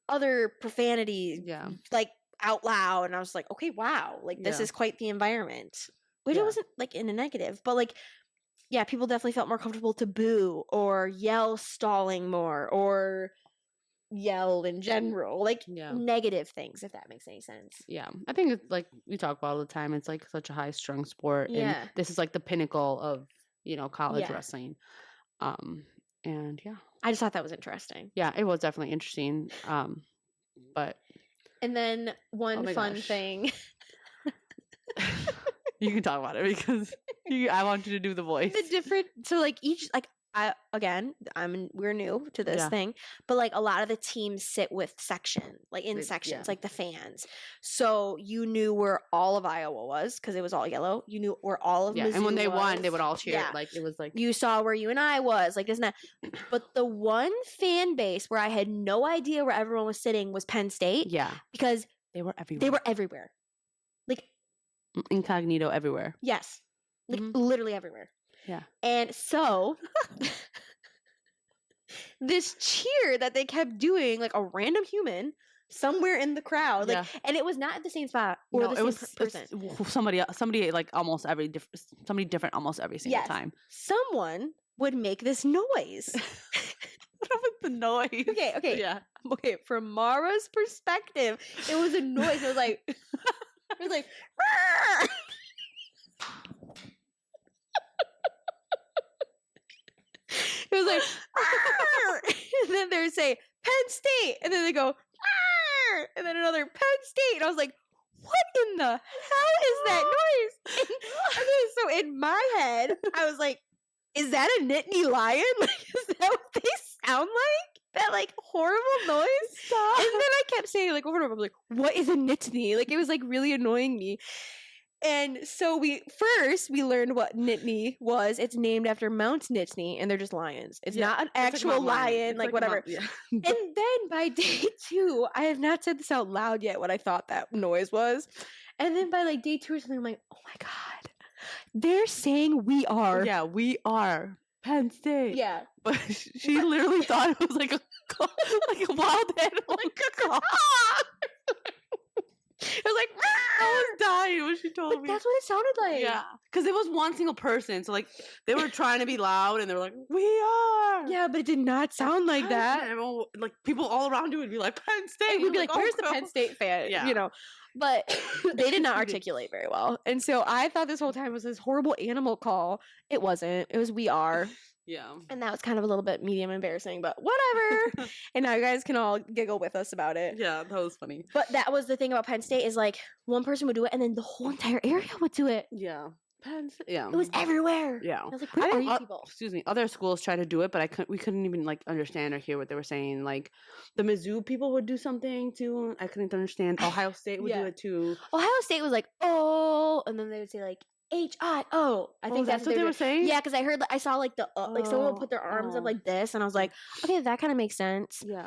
other profanity like out loud, and I was like, okay, wow, like this is quite the environment. Which it wasn't like in a negative, but like, yeah, people definitely felt more comfortable to boo or yell stalling more, or yell in general, like negative things, if that makes any sense. Yeah, I think it's like we talk about all the time, it's like such a high strung sport, and this is like the pinnacle of, you know, college wrestling. And I just thought that was interesting. Yeah, it was definitely interesting. But and then one fun thing. You can talk about it because I want you to do the voice. So like each, like, we're new to this thing, but like a lot of the teams sit with sections, like the fans. So you knew where all of Iowa was because it was all yellow. You knew where all of Mizzou and when they was. won, they would all cheer. Yeah. Like, it was like, you saw where UNI was, like, isn't that? But the one fan base where I had no idea where everyone was sitting was Penn State. Yeah, because they were everywhere. They were everywhere, like incognito everywhere. Yes, like literally everywhere. Yeah. And so this cheer that they kept doing, like a random human somewhere in the crowd, like, and it was not at the same spot or the same person. Somebody like almost somebody different almost every single time. Someone would make this noise. What up with the noise? Okay. Yeah. Okay. From Mara's perspective, it was a noise. It was like, it was like, and then they would say Penn State, and then they go, and then another Penn State, and I was like, what in the hell is that noise? And, okay, so in my head, I was like, is that a Nittany lion? Like, is that what they sound like? That like horrible noise? Stop. And then I kept saying like over and over, I'm like, what is a Nittany? Like, it was like really annoying me. And so we learned what Nittany was. It's named after Mount Nittany, and they're just lions. It's not an actual lion, like whatever. And then by day 2, I have not said this out loud yet, what I thought that noise was. And then by like day 2 or something, I'm like, oh my God, they're saying we are. Yeah, we are. Penn State. Yeah. But she literally thought it was like a wild animal. It was like, I was dying when she told but me. that's what it sounded like. Yeah, because it was one single person, so like they were trying to be loud, and they were like, "We are." Yeah, but it did not sound like that. And everyone, like people all around you would be like, "Penn State." And we'd be like, "Where's the girl. Penn State fan?" Yeah. You know, but they did not articulate very well, and so I thought this whole time was this horrible animal call. It wasn't. It was "We are." Yeah. And that was kind of a little bit medium embarrassing, but whatever. And now you guys can all giggle with us about it. Yeah, that was funny. But that was the thing about Penn State is like one person would do it and then the whole entire area would do it. Yeah. Penn State. Yeah. It was everywhere. Yeah. I was like, where are you people? Excuse me. Other schools tried to do it, but we couldn't even like understand or hear what they were saying. Like the Mizzou people would do something too. I couldn't understand. Ohio State would do it too. Ohio State was like, oh, and then they would say like H-I-O. I think that's what they were saying. Yeah, because I saw like like someone would put their arms up like this, and I was like, okay, that kind of makes sense. Yeah.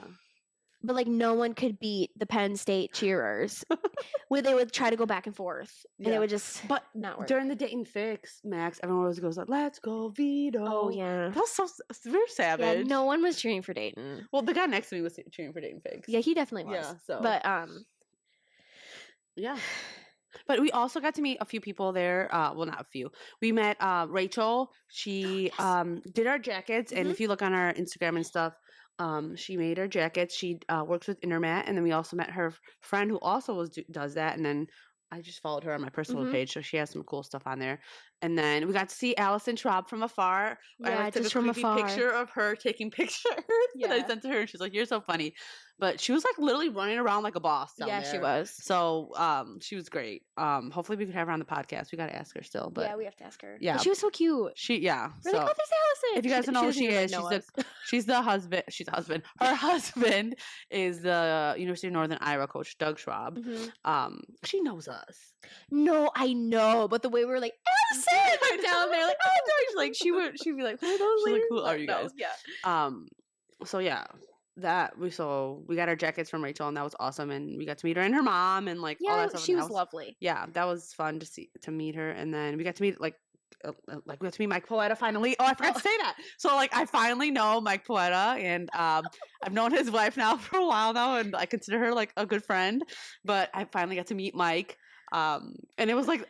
But like no one could beat the Penn State cheerers, where they would try to go back and forth, and it would just not work. During the Dayton Fix, Max, everyone always goes like, "Let's go Vito!" Oh yeah, that was so very savage. Yeah, no one was cheering for Dayton. Well, the guy next to me was cheering for Dayton Fix. Yeah, he definitely was. Yeah, so but yeah. But we also got to meet a few people there. Well, not a few. We met Rachel. She did our jackets, and if you look on our Instagram and stuff, she made our jackets. She works with Intermat, and then we also met her friend who also does that. And then I just followed her on my personal page, so she has some cool stuff on there. And then we got to see Allison Schwab from afar. Yeah, I took just a from afar. picture of her taking pictures that I sent to her, and she's like, "You're so funny." But she was like literally running around like a boss down there. She was. So she was great. Hopefully we can have her on the podcast. We got to ask her still. But yeah, we have to ask her. Yeah, but she was so cute. We're like, oh, there's Allison. If you guys don't know who she is, she's the husband. She's the husband. Her husband is the University of Northern Iowa coach, Doug Schwab. She knows us. No, I know, but the way we were like, Allison, down there, like, oh, George, like she'd be like, who are those? She's like, who are you guys? Yeah. So yeah. We got our jackets from Rachel, and that was awesome, and we got to meet her and her mom and like all that stuff. She was lovely. Yeah, that was fun to meet her, and then we got to meet we got to meet Mike Poeta finally. Oh, I forgot to say that. So like I finally know Mike Poeta, and I've known his wife now for a while now, and I consider her like a good friend. But I finally got to meet Mike. And it was like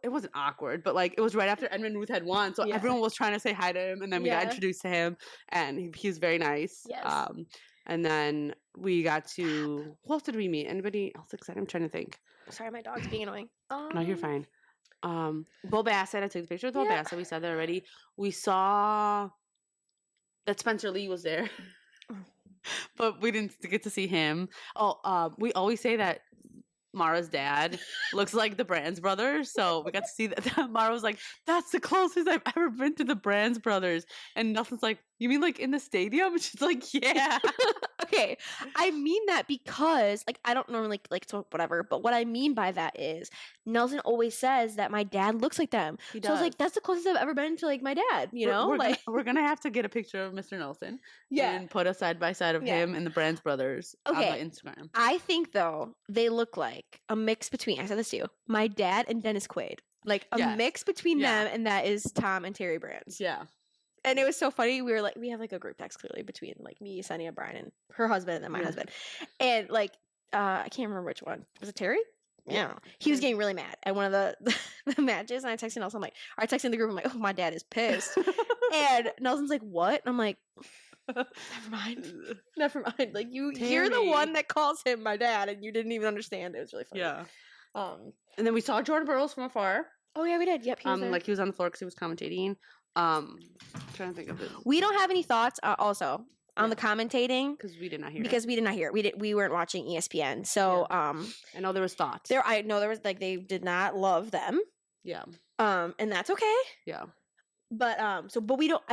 it wasn't awkward, but like it was right after Edmund Ruth had won, so everyone was trying to say hi to him, and then we got introduced to him, and he's very nice. Yes. And then we got to who else did we meet? Anybody else excited? I'm trying to think. Sorry, my dog's being annoying. No, you're fine. Bo Bassett. I took the picture of Bo Bassett. We said that already. We saw that Spencer Lee was there, but we didn't get to see him. We always say that Mara's dad looks like the Brands brothers, so we got to see that. Mara was like, "That's the closest I've ever been to the Brands brothers," and Nelson's like, "You mean like in the stadium?" And she's like, "Yeah." Okay, I mean that because like I don't normally like talk whatever, but what I mean by that is Nelson always says that my dad looks like them. So I was like, that's the closest I've ever been to like my dad. You know, we're gonna have to get a picture of Mr. Nelson, and put a side by side of him and the Brands brothers on my Instagram. I think though they look like a mix between. I said this to you, my dad and Dennis Quaid, like a mix between them, and that is Tom and Terry Brands. Yeah. And it was so funny. We were like, we have like a group text clearly between like me, Sunny, and Brian, and her husband, and then my husband. And like, I can't remember which one. Was it Terry? Yeah. He was getting really mad at one of the matches. And I texted Nelson, I texted the group, I'm like, oh, my dad is pissed. And Nelson's like, what? And I'm like, never mind. Like, you're the one that calls him my dad, and you didn't even understand. It was really funny. Yeah. And then we saw Jordan Burroughs from afar. Oh, yeah, we did. Yep. He was there. Like, he was on the floor because he was commentating. Trying to think of it. We don't have any thoughts also on the commentating because we did not hear it. We weren't watching ESPN. So I know there was thoughts. I know there was like they did not love them. Yeah. And that's okay. Yeah. But I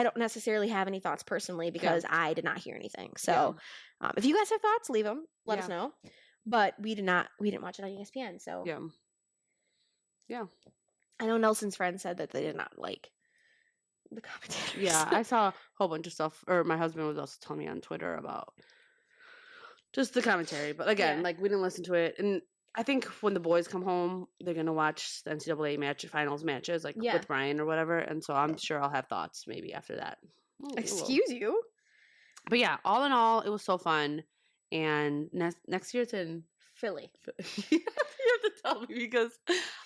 don't necessarily have any thoughts personally because I did not hear anything. So if you guys have thoughts, leave them. Let us know. But we didn't watch it on ESPN. So yeah. I know Nelson's friend said that they did not like the commentators. Yeah, I saw a whole bunch of stuff, or my husband was also telling me on Twitter about just the commentary. But again, like we didn't listen to it, and I think when the boys come home, they're gonna watch the NCAA finals matches, like with Brian or whatever, and so I'm sure I'll have thoughts maybe after that. Excuse you? But yeah, all in all, it was so fun. And next year it's in Philly. You have to tell me because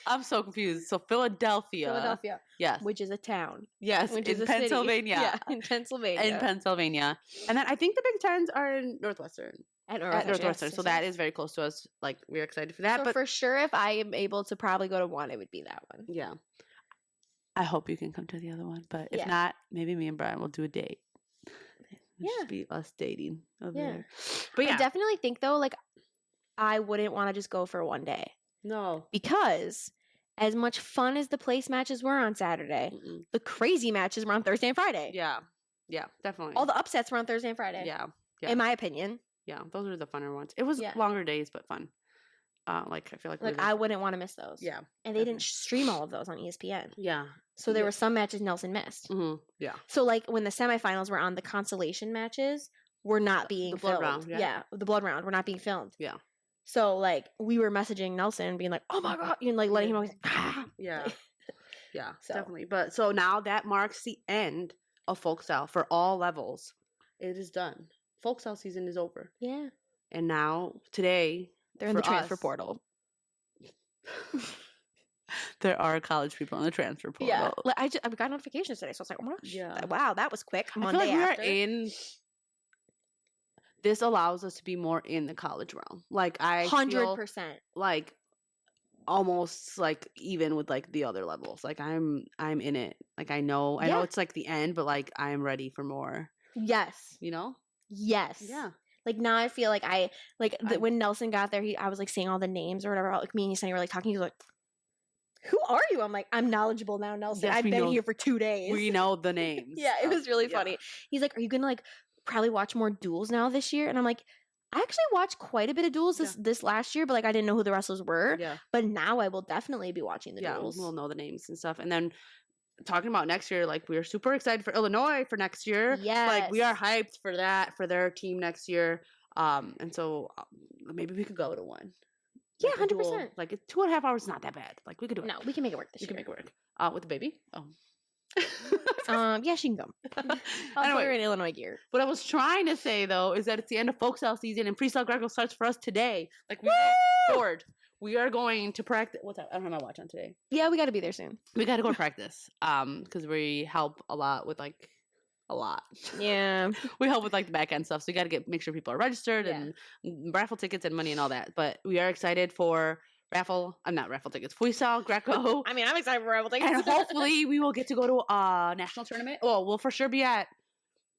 I'm so confused. So Philadelphia. Yes. Which is a town. Yes. Which in is a Pennsylvania. City. Yeah, in Pennsylvania. In Pennsylvania. And then I think the Big Tens are in Northwestern. At Northwestern. Yes, so that is very close to us. Like, we're excited for that. So but for sure, if I am able to probably go to one, it would be that one. Yeah. I hope you can come to the other one. But if not, maybe me and Brian will do a date. Just be us dating over there. But yeah. I definitely think, though, like, I wouldn't want to just go for one day. No. Because as much fun as the place matches were on Saturday, the crazy matches were on Thursday and Friday. Yeah. Yeah, definitely. All the upsets were on Thursday and Friday. Yeah. In my opinion. Yeah, those are the funner ones. It was longer days, but fun. Like, I feel like I wouldn't want to miss those. Yeah. And they didn't stream all of those on ESPN. Yeah. So there were some matches Nelson missed. Mm-hmm. Yeah. So, like, when the semifinals were on, the consolation matches were not being filmed. Round, the blood round were not being filmed. Yeah. So, like, we were messaging Nelson and being like, oh my God, and, like, letting him know. Yeah. Yeah, definitely. But so now that marks the end of folk style for all levels. It is done. Folk style season is over. Yeah. And now, today, they're in the transfer portal. There are college people in the transfer portal. Yeah. Like, I got notifications today, so I was like, oh my gosh. Yeah. Wow, that was quick. Monday after. This allows us to be more in the college realm. Like, 100%. Like, almost like even with like the other levels. Like, I'm in it. Like, I know it's like the end, but like I'm ready for more. Yes. You know? Yes. Yeah. Like, now I feel like when Nelson got there, I was like saying all the names or whatever. Like, me and Sunny were like talking. He was like, who are you? I'm like, I'm knowledgeable now, Nelson. I've been here for 2 days. We know the names. Yeah, it was really funny. He's like, are you gonna like probably watch more duels now this year? And I'm like, I actually watched quite a bit of duels this last year, but like I didn't know who the wrestlers were. Yeah. But now I will definitely be watching the duels. We'll know the names and stuff. And then talking about next year, like, we're super excited for Illinois for next year. Yes. Like, we are hyped for that, for their team next year. And so maybe we could go to one. Yeah, 100%. Like, 2.5 hours is not that bad. Like, we could do it. No, we can make it work this year. We can make it work. With the baby? Oh. Yeah, she can come. I'll put her in Illinois gear. What I was trying to say, though, is that it's the end of folk style season and freestyle Greco starts for us today. Like, we go forward. We are going to practice. What's up? I don't have my watch on today. Yeah, we got to be there soon. We got to go to practice. Because we help a lot with like a lot. Yeah. We help with like the back end stuff. So we got to make sure people are registered and raffle tickets and money and all that. But we are excited for not raffle tickets, freestyle Greco. I mean, I'm excited for raffle tickets. And hopefully we will get to go to a national tournament. Well, we'll for sure be at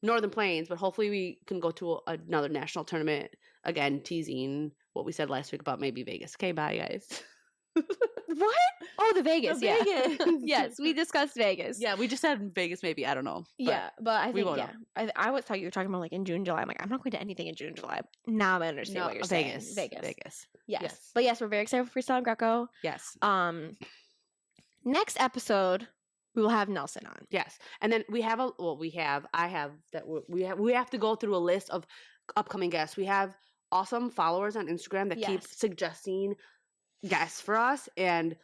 Northern Plains, but hopefully we can go to another national tournament. Again, teasing what we said last week about maybe Vegas. Okay, bye, guys. What? Oh, the Vegas. Vegas. Yes, we discussed Vegas. Yeah, we just said Vegas maybe. I don't know. But I think, I was thought you were talking about like in June, July. I'm like, I'm not going to anything in June, July. Now I understand what you're saying. Vegas. Yes. But yes, we're very excited for Freestyle Greco. Yes. Next episode, we will have Nelson on. Yes. And then we have we have to go through a list of upcoming guests. We have awesome followers on Instagram that keep suggesting guests for us, and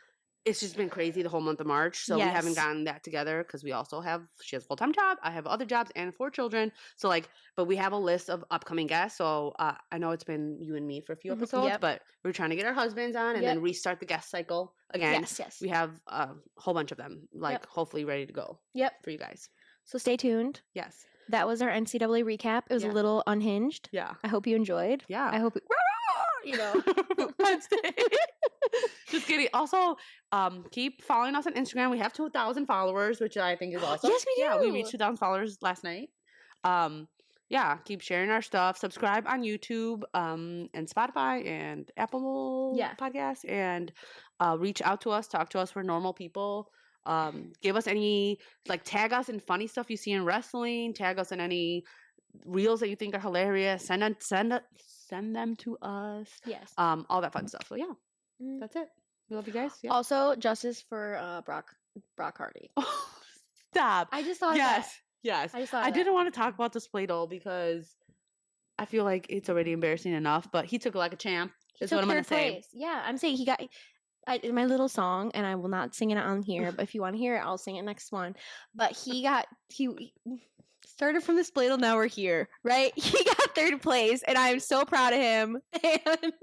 it's just been crazy the whole month of March. So we haven't gotten that together because she has a full-time job, I have other jobs and 4 children. So like, but we have a list of upcoming guests. So I know it's been you and me for a few episodes, but we're trying to get our husbands on and then restart the guest cycle again. Yes. We have a whole bunch of them, like hopefully ready to go. For you guys. So stay tuned. Yes. That was our NCAA recap. It was a little unhinged. Yeah. I hope you enjoyed. Yeah. I hope Penn State. Just kidding. Also, keep following us on Instagram. We have 2,000 followers, which I think is awesome. Yes, we do. Yeah, we reached 2,000 followers last night. Keep sharing our stuff. Subscribe on YouTube, and Spotify and Apple Podcasts, and reach out to us. Talk to us. We're normal people. Give us tag us in funny stuff you see in wrestling. Tag us in any reels that you think are hilarious. Send them to us. Yes. All that fun stuff. So yeah, that's it. We love you guys. Yeah. Also, justice for Brock Hardy. Oh, stop. I just thought of that. Yes. I didn't want to talk about this play doh because I feel like it's already embarrassing enough, but he took it like a champ. is what I'm going to say. Yeah, I'm saying he got my little song, and I will not sing it on here, but if you want to hear it, I'll sing it next one. But he started from this play till now we're here, right? He got third place, and I am so proud of him. And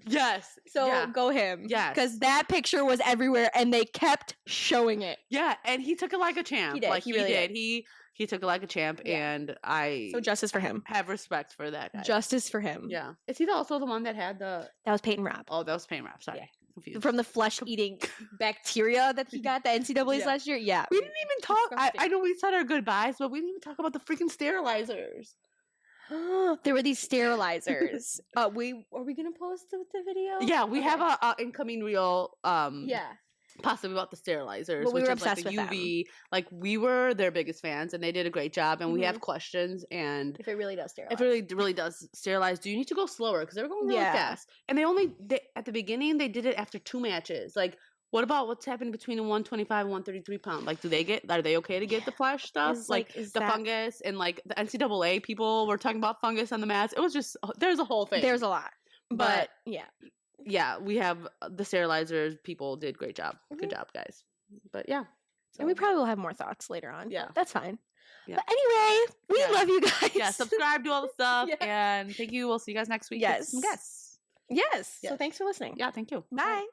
yes. So go him. Yes. Because that picture was everywhere, and they kept showing it. Yeah, and he took it like a champ. He did. Like, he really did. He took it like a champ, and So justice for him. Have respect for that guy. Justice for him. Yeah. Is he also the one that had the... That was Peyton Rapp. Oh, that was Peyton Rapp. Sorry. Yeah. Confused. From the flesh-eating bacteria that he got, the NCAA's last year? Yeah. We didn't even talk... I know we said our goodbyes, but we didn't even talk about the freaking sterilizers. There were these sterilizers. Are we gonna post the video? Yeah, we have a incoming reel. Possibly about the sterilizers. But we were like obsessed the with UV. Them. Like, we were their biggest fans, and they did a great job. And we have questions. And if it really does sterilize, if it really does sterilize, do you need to go slower? Because they were going really fast. And at the beginning they did it after 2 matches. Like, what about what's happening between the 125 and 133 pound? Like, are they okay to get the flesh stuff? Fungus and like the NCAA people were talking about fungus on the mats. It was just, there's a whole thing. There's a lot. But yeah, we have the sterilizers. People did great job. Good job, guys. But yeah. So. And we probably will have more thoughts later on. Yeah. That's fine. Yeah. But anyway, we love you guys. Yeah, subscribe, do all the stuff. And thank you. We'll see you guys next week. Yes. Yes. Yes. So thanks for listening. Yeah, thank you. Bye.